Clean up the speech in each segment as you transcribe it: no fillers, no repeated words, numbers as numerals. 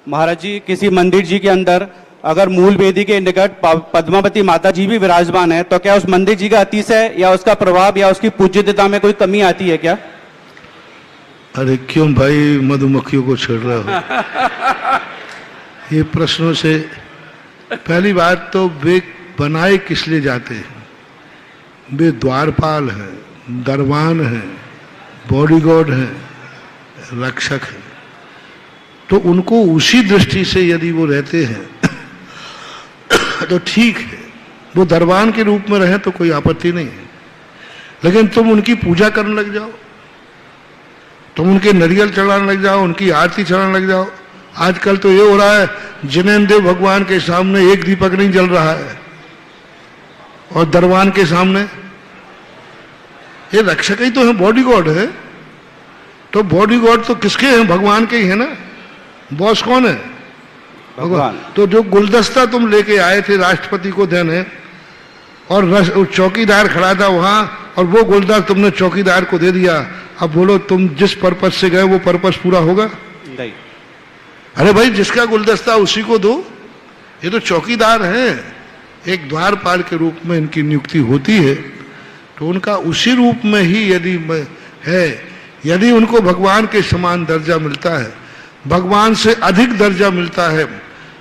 महाराज जी, किसी मंदिर जी के अंदर अगर मूल वेदी के निकट पद्मावती माता जी भी विराजमान है तो क्या उस मंदिर जी का अतिशय या उसका प्रभाव या उसकी पूज्यता में कोई कमी आती है क्या? अरे क्यों भाई मधुमक्खियों को छेड़ रहा हो? ये प्रश्नों से पहली बात तो वे बनाए किस लिए जाते हैं? वे द्वारपाल हैं, दरबान हैं, बॉडीगार्ड हैं, रक्षक हैं। तो उनको उसी दृष्टि से यदि वो रहते हैं तो ठीक है, वो दरबान के रूप में रहें तो कोई आपत्ति नहीं है। लेकिन तुम उनकी पूजा करने लग जाओ, तुम उनके नरियल चढ़ाने लग जाओ, उनकी आरती चढ़ाने लग जाओ। आजकल तो ये हो रहा है, जिनेंद्र भगवान के सामने एक दीपक नहीं जल रहा है और दरबान के सामने ये रक्षक ही तो है, बॉडीगार्ड है। तो बॉडीगार्ड तो किसके हैं? भगवान के ही है ना। बॉस कौन है? भगवान। तो जो गुलदस्ता तुम लेके आए थे राष्ट्रपति को देने और चौकीदार खड़ा था वहां और वो गुलदस्ता तुमने चौकीदार को दे दिया, अब बोलो तुम जिस पर्पज से गए वो पर्पज पूरा होगा? नहीं। अरे भाई, जिसका गुलदस्ता उसी को दो। ये तो चौकीदार हैं, एक द्वारपाल के रूप में इनकी नियुक्ति होती है, तो उनका उसी रूप में ही यदि है, यदि उनको भगवान के समान दर्जा मिलता है, भगवान से अधिक दर्जा मिलता है,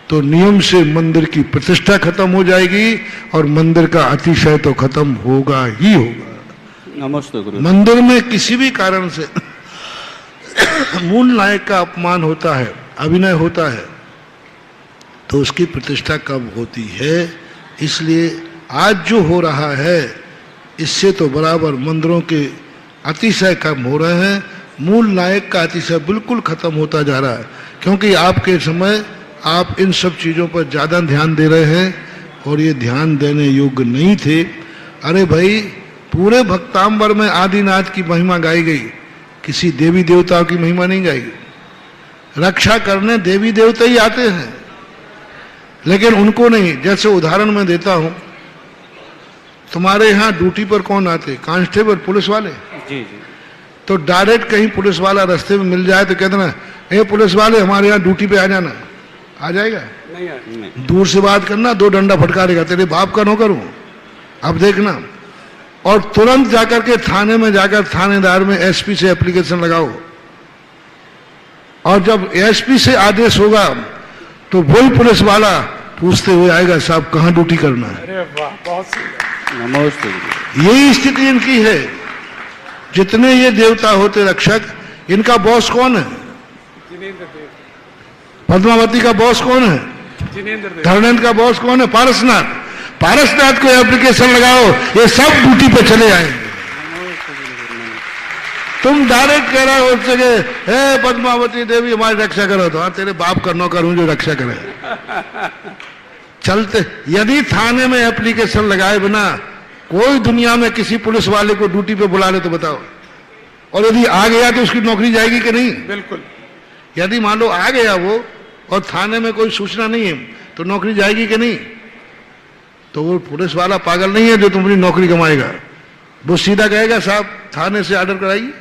तो नियम से मंदिर की प्रतिष्ठा खत्म हो जाएगी और मंदिर का अतिशय तो खत्म होगा ही होगा। नमस्ते गुरु। मंदिर में किसी भी कारण से मूल नायक का अपमान होता है, अभिनय होता है, तो उसकी प्रतिष्ठा कब होती है? इसलिए आज जो हो रहा है इससे तो बराबर मंदिरों के अतिशय कम हो रहे हैं, मूल नायक का अतिशय बिल्कुल खत्म होता जा रहा है। क्योंकि आपके समय आप इन सब चीज़ों पर ज़्यादा ध्यान दे रहे हैं और ये ध्यान देने योग्य नहीं थे। अरे भाई, पूरे भक्तांबर में आदिनाथ की महिमा गाई गई, किसी देवी देवताओं की महिमा नहीं गाई गई। रक्षा करने देवी देवता ही आते हैं, लेकिन उनको नहीं। जैसे उदाहरण मैं देता हूं, तुम्हारे यहाँ ड्यूटी पर कौन आते? कांस्टेबल, पुलिस वाले। जी जी। तो डायरेक्ट कहीं पुलिस वाला रास्ते में मिल जाए तो कहते ना, ए पुलिस वाले हमारे यहाँ ड्यूटी पे आ जाना, आ जाएगा? नहीं। दूर से बात करना, दो डंडा फटकारेगा, तेरे बाप का नौकर हूं, अब देखना। और तुरंत जाकर के थाने में जाकर थानेदार में एसपी से एप्लीकेशन लगाओ, और जब एसपी से आदेश होगा तो वही पुलिस वाला पूछते हुए आएगा, साहब कहाँ ड्यूटी करना है? अरे वाह, बहुत सही। नमस्ते। यही स्थिति इनकी है। जितने ये देवता होते रक्षक, इनका बॉस कौन है? पद्मावती का बॉस कौन है? धर्मेंद्र का बॉस कौन है? पारसनाथ। पारसनाथ को एप्लीकेशन लगाओ, ये सब ड्यूटी पे चले आएंगे। तुम डायरेक्ट कह रहे हो उससे कि हे पद्मावती देवी हमारी रक्षा करो, तो हाँ तेरे बाप का नौकर हूं जो रक्षा करे। चलते यदि थाने में एप्लीकेशन लगाए बिना कोई दुनिया में किसी पुलिस वाले को ड्यूटी पे बुला ले तो बताओ, और यदि आ गया तो उसकी नौकरी जाएगी कि नहीं? बिल्कुल। यदि मान लो आ गया वो और थाने में कोई सूचना नहीं है तो नौकरी जाएगी कि नहीं? तो वो पुलिस वाला पागल नहीं है जो तुम्हारी नौकरी गंवाएगा, वो सीधा कहेगा साहब थाने से ऑर्डर कराइए।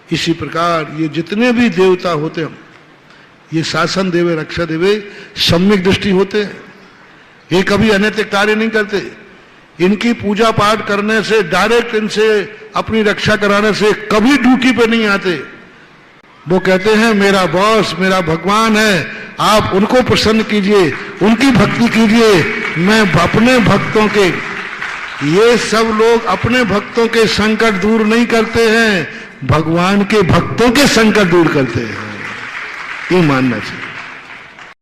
इसी प्रकार ये जितने भी देवता होते हैं, ये शासन देवे रक्षा देवे सम्यक दृष्टि होते हैं, ये कभी अनैतिक कार्य नहीं करते। इनकी पूजा पाठ करने से, डायरेक्ट इनसे अपनी रक्षा कराने से कभी ड्यूटी पे नहीं आते। वो कहते हैं मेरा बॉस मेरा भगवान है, आप उनको प्रसन्न कीजिए, उनकी भक्ति कीजिए, मैं अपने भक्तों के, ये सब लोग अपने भक्तों के संकट दूर नहीं करते हैं, भगवान के भक्तों के संकट दूर करते हैं, ये मानना चाहिए।